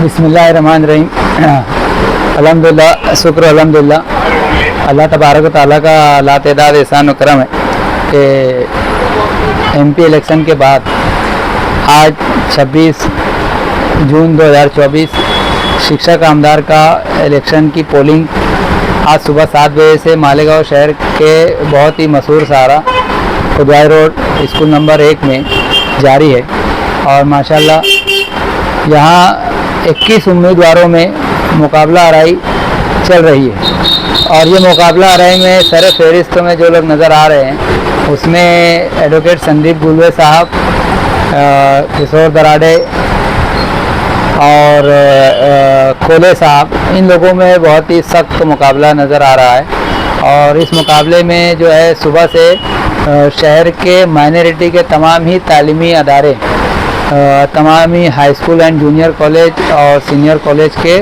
बिस्मिल्लाहिर्रहमानिर्रहीम। अल्हम्दुलिल्लाह, शुक्र अल्हम्दुलिल्लाह। अल्लाह तबारक व तआला का लातेदाद एहसान व करम है कि एमपी इलेक्शन के बाद आज 26 जून 2024 शिक्षक आमदार का इलेक्शन की पोलिंग आज सुबह 7 बजे से मालेगांव शहर के बहुत ही मशहूर सहारा खुदवाई रोड स्कूल नंबर 1 में जारी है। और माशाल्लाह यहाँ 21 उम्मीदवारों में मुकाबला आराई चल रही है। और ये मुकाबला आराई में सर फहरिस्त में जो लोग नज़र आ रहे हैं उसमें एडवोकेट संदीप गुलवे साहब, किशोर दराडे और खोले साहब, इन लोगों में बहुत ही सख्त मुकाबला नज़र आ रहा है। और इस मुकाबले में जो है सुबह से शहर के माइनॉरिटी के तमाम ही तालीमी अदारे, तमाम ही high school and junior college और सीनियर कॉलेज के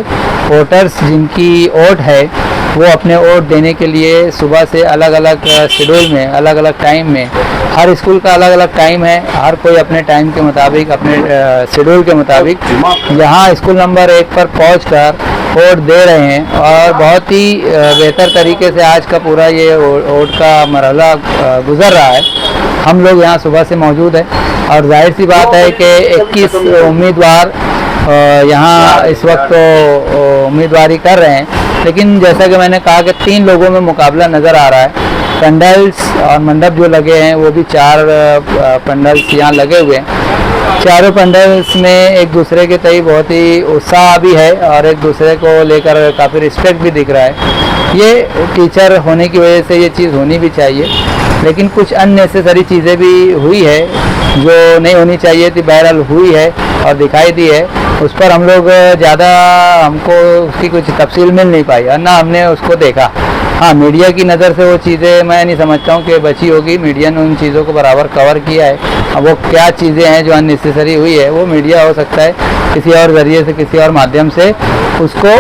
वोटर्स जिनकी वोट है वो अपने वोट देने के लिए सुबह से अलग अलग शेड्यूल में, अलग अलग टाइम में, हर स्कूल का अलग अलग टाइम है, हर कोई अपने टाइम के मुताबिक, अपने शेड्यूल के मुताबिक यहाँ स्कूल नंबर 1 पर पहुंचकर वोट दे रहे हैं। और बहुत ही बेहतर तरीके से आज का पूरा ये वोट का मरहला गुजर रहा है। हम लोग यहाँ सुबह से मौजूद हैं और जाहिर सी बात है कि 21 उम्मीदवार यहाँ इस वक्त तो उम्मीदवारी कर रहे हैं, लेकिन जैसा कि मैंने कहा कि 3 लोगों में मुकाबला नज़र आ रहा है। पंडल्स और मंडप जो लगे हैं वो भी 4 पंडल्स यहाँ लगे हुए हैं। चारों पंडल्स में एक दूसरे के तय बहुत ही उत्साह भी है और एक दूसरे को लेकर काफ़ी रिस्पेक्ट भी दिख रहा है। ये टीचर होने की वजह से ये चीज़ होनी भी चाहिए, लेकिन कुछ अननेसेसरी चीज़ें भी हुई है जो नहीं होनी चाहिए थी, बहरहाल हुई है और दिखाई दी है। उस पर हम लोग ज़्यादा, हमको उसकी कुछ तफसील मिल नहीं पाई और ना हमने उसको देखा। हाँ, मीडिया की नज़र से वो चीज़ें मैं नहीं समझता हूँ कि बची होगी। मीडिया ने उन चीज़ों को बराबर कवर किया है। अब वो क्या चीज़ें हैं जो अननेसेसरी हुई है वो मीडिया हो सकता है किसी और ज़रिए से, किसी और माध्यम से उसको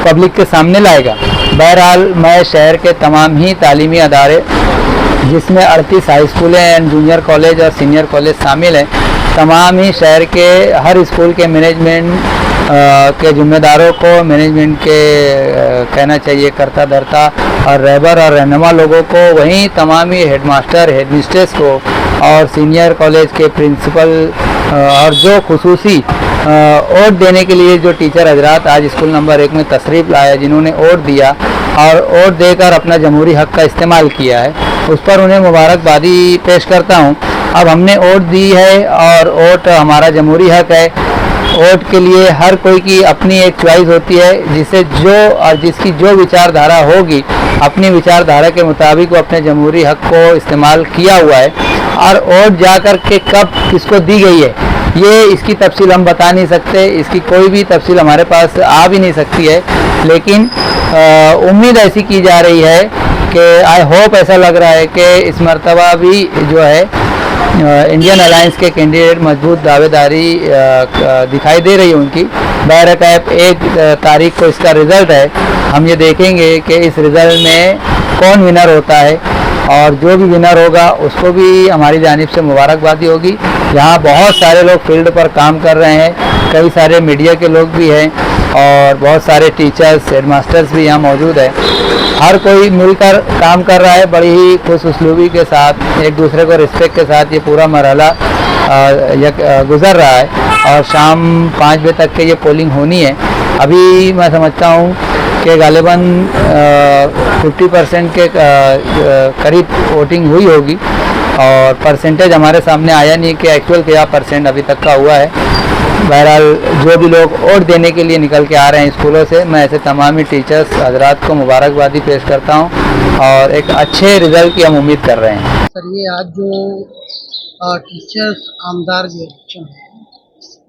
पब्लिक के सामने लाएगा। बहरहाल मैं शहर के तमाम ही तालीमी अदारे जिसमें 38 हाई स्कूलें एंड जूनियर कॉलेज और सीनियर कॉलेज शामिल हैं, तमाम ही शहर के हर स्कूल के मैनेजमेंट के जिम्मेदारों को, मैनेजमेंट के कहना चाहिए कर्ता धर्ता और रहबर और रहनुमा लोगों को, वहीं तमाम ही हेडमास्टर, हेडमिस्ट्रेस को और सीनियर कॉलेज के प्रिंसिपल और जो खुसूसी वोट देने के लिए जो टीचर हजरात आज स्कूल नंबर 1 में तशरीफ़ लाए, जिन्होंने वोट दिया और वोट देकर अपना जमहूरी हक़ का इस्तेमाल किया है, उस पर उन्हें मुबारकबादी पेश करता हूँ। अब हमने वोट दी है और वोट हमारा जमहूरी हक़ है। वोट के लिए हर कोई की अपनी एक चॉइस होती है, जिसे जो और जिसकी जो विचारधारा होगी अपनी विचारधारा के मुताबिक वो अपने जमहूरी हक़ को इस्तेमाल किया हुआ है। और वोट जा कर के कब किसको दी गई है ये इसकी तफसील हम बता नहीं सकते, इसकी कोई भी तफसील हमारे पास आ भी नहीं सकती है। लेकिन उम्मीद ऐसी की जा रही है कि आई होप, ऐसा लग रहा है कि इस मरतबा भी जो है इंडियन अलायंस के कैंडिडेट मजबूत दावेदारी दिखाई दे रही है उनकी। बहरकैफ 1 तारीख को इसका रिज़ल्ट है, हम ये देखेंगे कि इस रिज़ल्ट में कौन विनर होता है और जो भी विनर होगा उसको भी हमारी जानिब से मुबारकबादी होगी। यहाँ बहुत सारे लोग फील्ड पर काम कर रहे हैं, कई सारे मीडिया के लोग भी हैं और बहुत सारे टीचर्स, हेडमास्टर्स भी यहाँ मौजूद है। हर कोई मिलकर काम कर रहा है बड़ी ही खुश उसलूबी के साथ, एक दूसरे को रिस्पेक्ट के साथ ये पूरा मरहला गुज़र रहा है। और शाम 5 बजे तक के ये पोलिंग होनी है। अभी मैं समझता हूँ कि गालिबन 50% के करीब वोटिंग हुई होगी और परसेंटेज हमारे सामने आया नहीं कि एक्चुअल क्या परसेंट अभी तक का हुआ है। बहरहाल जो भी लोग वोट देने के लिए निकल के आ रहे हैं स्कूलों से, मैं ऐसे तमाम ही टीचर्स हजरात को मुबारकबादी पेश करता हूं और एक अच्छे रिज़ल्ट की हम उम्मीद कर रहे हैं। सर, ये आज जो टीचर्स आमदार जो इलेक्शन है,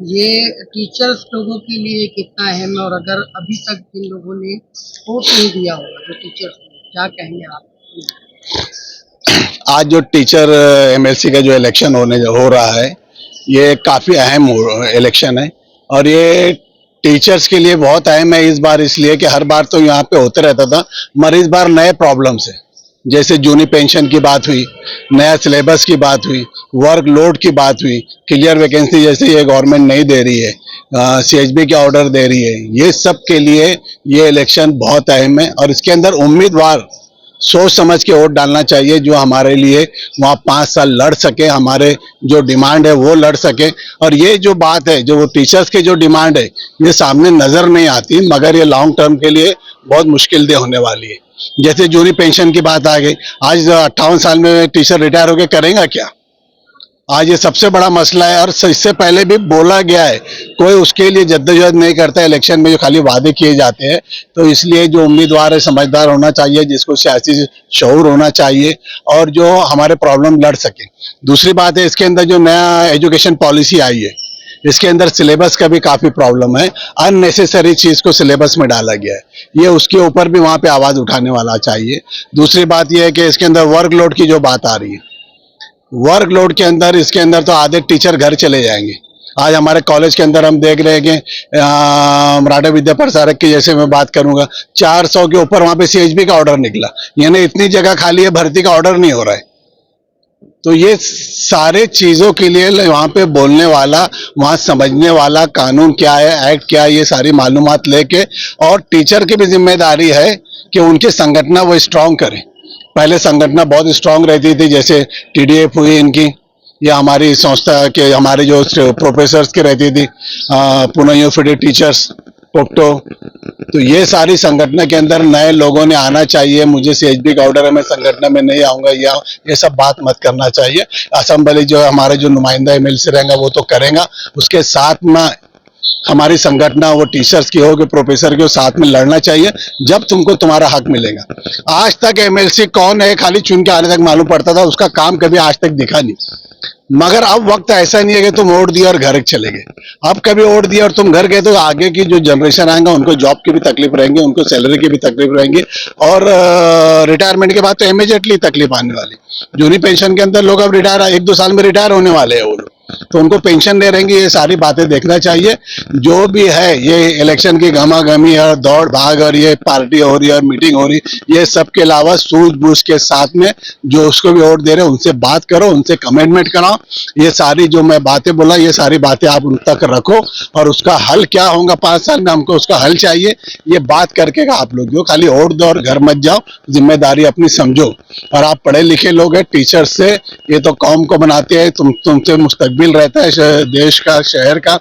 ये टीचर्स लोगों के लिए कितना अहम है? और अगर अभी तक जिन लोगों ने वोट नहीं दिया होगा, जो टीचर्स, क्या कहेंगे आप? आज जो टीचर एमएलसी का जो इलेक्शन हो रहा है, ये काफ़ी अहम इलेक्शन है और ये टीचर्स के लिए बहुत अहम है इस बार, इसलिए कि हर बार तो यहाँ पे होते रहता था, मगर इस बार नए प्रॉब्लम्स है, जैसे जूनी पेंशन की बात हुई, नया सिलेबस की बात हुई, वर्कलोड की बात हुई, क्लियर वैकेंसी जैसे ये गवर्नमेंट नहीं दे रही है, सीएचबी के ऑर्डर दे रही है, ये सब के लिए ये इलेक्शन बहुत अहम है। और इसके अंदर उम्मीदवार सोच समझ के वोट डालना चाहिए, जो हमारे लिए वहाँ 5 साल लड़ सके, हमारे जो डिमांड है वो लड़ सके। और ये जो बात है, जो वो टीचर्स की जो डिमांड है, ये सामने नजर नहीं आती, मगर ये लॉन्ग टर्म के लिए बहुत मुश्किल होने वाली है। जैसे जूनी पेंशन की बात आ गई, आज 58 साल में टीचर रिटायर होकर करेगा क्या? आज ये सबसे बड़ा मसला है। और इससे पहले भी बोला गया है, कोई उसके लिए जद्दोजहद नहीं करता है इलेक्शन में, जो खाली वादे किए जाते हैं। तो इसलिए जो उम्मीदवार है समझदार होना चाहिए, जिसको सियासी शऊर होना चाहिए और जो हमारे प्रॉब्लम लड़ सके। दूसरी बात है, इसके अंदर जो नया एजुकेशन पॉलिसी आई है, इसके अंदर सिलेबस का भी काफी प्रॉब्लम है, अननेसेसरी चीज को सिलेबस में डाला गया है, ये उसके ऊपर भी वहां पे आवाज उठाने वाला चाहिए। दूसरी बात यह है कि इसके अंदर वर्कलोड की जो बात आ रही है, वर्कलोड के अंदर इसके अंदर तो आधे टीचर घर चले जाएंगे। आज हमारे कॉलेज के अंदर हम देख रहे हैं कि मराठा विद्या प्रसारक की जैसे मैं बात करूंगा, 400 के ऊपर वहां पे सीएचबी का ऑर्डर निकला, यानी इतनी जगह खाली है, भर्ती का ऑर्डर नहीं हो रहा है। तो ये सारे चीजों के लिए वहां पे बोलने वाला, वहां समझने वाला, कानून क्या है, एक्ट क्या है, ये सारी मालूमात लेके, और टीचर की भी जिम्मेदारी है कि उनकी संगठना वो स्ट्रांग करे। पहले संगठना बहुत स्ट्रांग रहती थी, जैसे टीडीएफ हुई इनकी, या हमारी संस्था के हमारे जो प्रोफेसर्स की रहती थी, पुणे यूनिवर्सिटी टीचर्स, पोक्टो। तो ये सारी संगठन के अंदर नए लोगों ने आना चाहिए। मुझे सीएचबी का ऑर्डर है, मैं संगठन में नहीं आऊंगा, या ये सब बात मत करना चाहिए। असेंबली जो हमारे जो नुमाइंदा एमएलसी रहेगा वो तो करेगा, उसके साथ में हमारी संगठना वो टीचर्स की हो कि प्रोफेसर की हो, साथ में लड़ना चाहिए, जब तुमको तुम्हारा हक मिलेगा। आज तक एमएलसी कौन है खाली चुन के आने तक मालूम पड़ता था, उसका काम कभी आज तक दिखा नहीं। मगर अब वक्त ऐसा नहीं है कि तुम वोट दिए और घर चले गए। अब कभी वोट दिया और तुम घर गए तो आगे की जो जनरेशन आएगा उनको जॉब की भी तकलीफ रहेंगी, उनको सैलरी की भी तकलीफ रहेंगी, और रिटायरमेंट के बाद तो इमीडिएटली तकलीफ आने वाली। जूनी पेंशन के अंदर लोग अब रिटायर 1-2 साल में रिटायर होने वाले हैं वो लोग, तो उनको पेंशन दे रहेंगे। ये सारी बातें देखना चाहिए। जो भी है ये इलेक्शन की गमागमी और दौड़ भाग और ये पार्टी हो रही है और मीटिंग हो रही, ये सब के अलावा सूझबूझ के साथ में जो उसको भी वोट दे रहे हैं उनसे बात करो, उनसे कमिटमेंट कराओ। ये सारी जो मैं बातें बोला, ये सारी बातें आप उन तक रखो, और उसका हल क्या होगा 5 साल में, हमको उसका हल चाहिए। ये बात करके आप लोग जो खाली वोट दो और घर मत जाओ, जिम्मेदारी अपनी समझो। और आप पढ़े लिखे लोग हैं, टीचर से ये तो कौम को बनाते हैं, तुमसे मुस्तकबिल रहता है देश का, शहर का।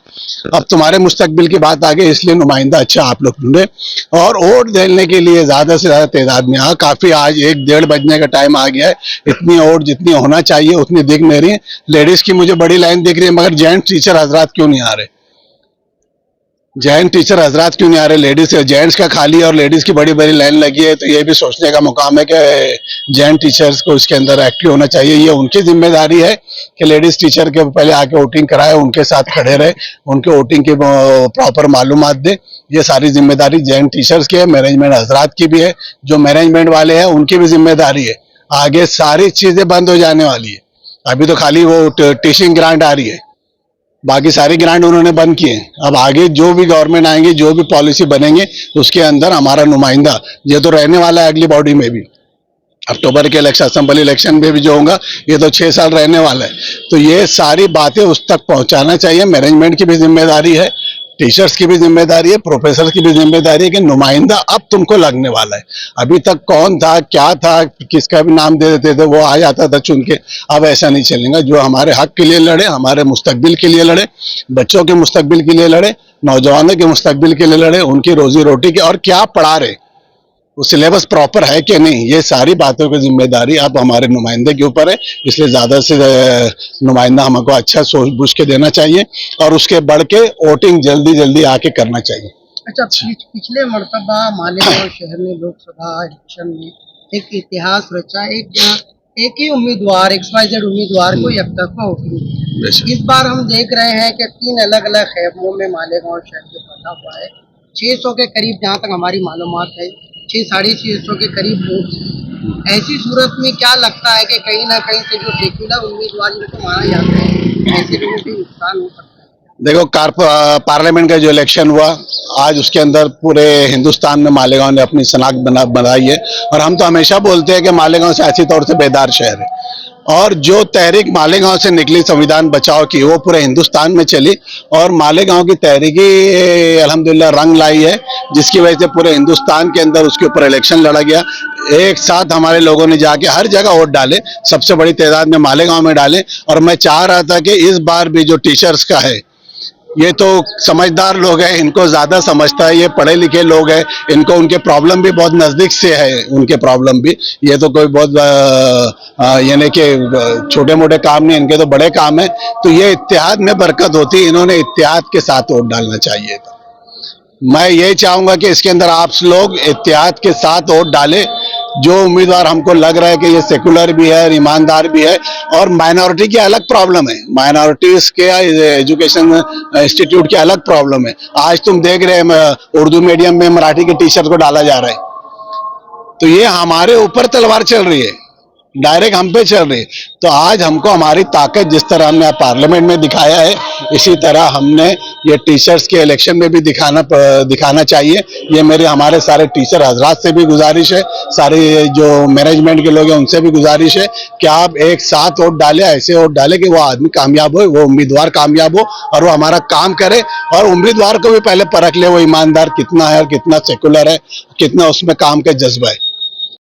अब तुम्हारे मुस्तकबिल की बात आ गई, इसलिए नुमाइंदा अच्छा आप लोग ढूंढे, और वोट देने के लिए ज्यादा से ज्यादा तादाद में आओ। काफी आज 1-1:30 बजने का टाइम आ गया है, इतनी वोट जितनी होना चाहिए उतनी दिख नहीं रही है। लेडीज की मुझे बड़ी लाइन दिख रही है, मगर जेंट्स टीचर हजरात क्यों नहीं आ रहे? जेंट्स टीचर हजरात क्यों नहीं आ रहे? लेडीज जेंट्स का खाली और लेडीज की बड़ी बड़ी लाइन लगी है। तो ये भी सोचने का मुकाम है कि जेंट्स टीचर्स को इसके अंदर एक्टिव होना चाहिए। ये उनकी जिम्मेदारी है कि लेडीज टीचर के पहले आके वोटिंग कराए, उनके साथ खड़े रहे, उनके वोटिंग की प्रॉपर मालूमात दे। ये सारी जिम्मेदारी जेंट्स टीचर्स की है, मैनेजमेंट हजरात की भी है। जो मैनेजमेंट वाले हैं उनकी भी जिम्मेदारी है। आगे सारी चीजें बंद हो जाने वाली है। अभी तो खाली वो टीचिंग ग्रांट आ रही है, बाकी सारी ग्रांट उन्होंने बंद किए। अब आगे जो भी गवर्नमेंट आएंगे, जो भी पॉलिसी बनेंगे, उसके अंदर हमारा नुमाइंदा ये तो रहने वाला है अगली बॉडी में भी। अक्टूबर के इलेक्शन, असेंबली इलेक्शन में भी जो होगा, ये तो 6 साल रहने वाला है। तो ये सारी बातें उस तक पहुंचाना चाहिए। मैनेजमेंट की भी जिम्मेदारी है, टीचर्स की भी जिम्मेदारी है, प्रोफेसर की भी जिम्मेदारी है कि नुमाइंदा अब तुमको लगने वाला है। अभी तक कौन था, क्या था, किसका भी नाम दे देते थे, वो आ जाता था चुन के। अब ऐसा नहीं चलेगा। जो हमारे हक के लिए लड़े, हमारे मुस्तकबिल के लिए लड़े, बच्चों के मुस्तकबिल के लिए लड़े, नौजवानों के मुस्तकबिल के लिए लड़े, उनकी रोजी रोटी की, और क्या पढ़ा रहे, वो सिलेबस प्रॉपर है कि नहीं, ये सारी बातों की जिम्मेदारी अब हमारे नुमाइंदे के ऊपर है। इसलिए ज्यादा से नुमाइंदा हमको अच्छा सोच बूझ के देना चाहिए, और उसके बढ़ के वोटिंग जल्दी जल्दी आके करना चाहिए। अच्छा, पिछले मर्तबा मालेगांव शहर में लोकसभा इलेक्शन में एक इतिहास रचा। एक ही उम्मीदवार, XYZ उम्मीदवार को एकतरफा वोटिंग। इस बार हम देख रहे हैं कि 3 अलग अलग खेमों में मालेगांव शहर में बना हुआ है। 600 के करीब, जहाँ तक हमारी मालूमात है, 600-650 के करीब वोट। ऐसी सूरत में क्या लगता है कि कहीं ना कहीं से जो सेक्युलर उम्मीदवार जिनको माना जाता है, ऐसे लोगों को नुकसान हो सकता है? देखो पार्लियामेंट का जो इलेक्शन हुआ आज उसके अंदर पूरे हिंदुस्तान में मालेगांव ने अपनी शनाख्त बनाई है। और हम तो हमेशा बोलते हैं कि मालेगांव सियासी तौर से बेदार शहर है और जो तहरीक मालेगांव से निकली संविधान बचाओ की वो पूरे हिंदुस्तान में चली और मालेगांव की तहरीक ही अल्हम्दुलिल्लाह रंग लाई है, जिसकी वजह से पूरे हिंदुस्तान के अंदर उसके ऊपर इलेक्शन लड़ा गया। एक साथ हमारे लोगों ने जाके हर जगह वोट डाले, सबसे बड़ी तादाद में मालेगांव में डाले। और मैं चाह रहा था कि इस बार भी जो टीचर्स का है, ये तो समझदार लोग हैं, इनको ज्यादा समझता है, ये पढ़े लिखे लोग हैं, इनको उनके प्रॉब्लम भी बहुत नजदीक से है, उनके प्रॉब्लम भी, ये तो कोई बहुत यानी कि छोटे मोटे काम नहीं, इनके तो बड़े काम है। तो ये इत्तेहाद में बरकत होती है, इन्होंने इत्तेहाद के साथ वोट डालना चाहिए था। मैं यही चाहूंगा कि इसके अंदर आप लोग इत्तेहाद के साथ वोट डालें। जो उम्मीदवार हमको लग रहा है कि ये सेकुलर भी है, ईमानदार भी है और माइनॉरिटी की अलग प्रॉब्लम है, माइनॉरिटीज के एजुकेशन इंस्टीट्यूट की अलग प्रॉब्लम है। आज तुम देख रहे हैं उर्दू मीडियम में मराठी के टीचर को डाला जा रहा है, तो ये हमारे ऊपर तलवार चल रही है, डायरेक्ट हम पे चल रही है। तो आज हमको हमारी ताकत जिस तरह हमने पार्लियामेंट में दिखाया है, इसी तरह हमने ये टीचर्स के इलेक्शन में भी दिखाना चाहिए। ये मेरे हमारे सारे टीचर हजरात से भी गुजारिश है, सारे जो मैनेजमेंट के लोग हैं उनसे भी गुजारिश है कि आप एक साथ वोट डालें, ऐसे वोट डालें कि वो आदमी कामयाब हो, वो उम्मीदवार कामयाब हो और वो हमारा काम करे। और उम्मीदवार को भी पहले परख ले वो ईमानदार कितना है और कितना सेकुलर है, कितना उसमें काम का जज्बा है।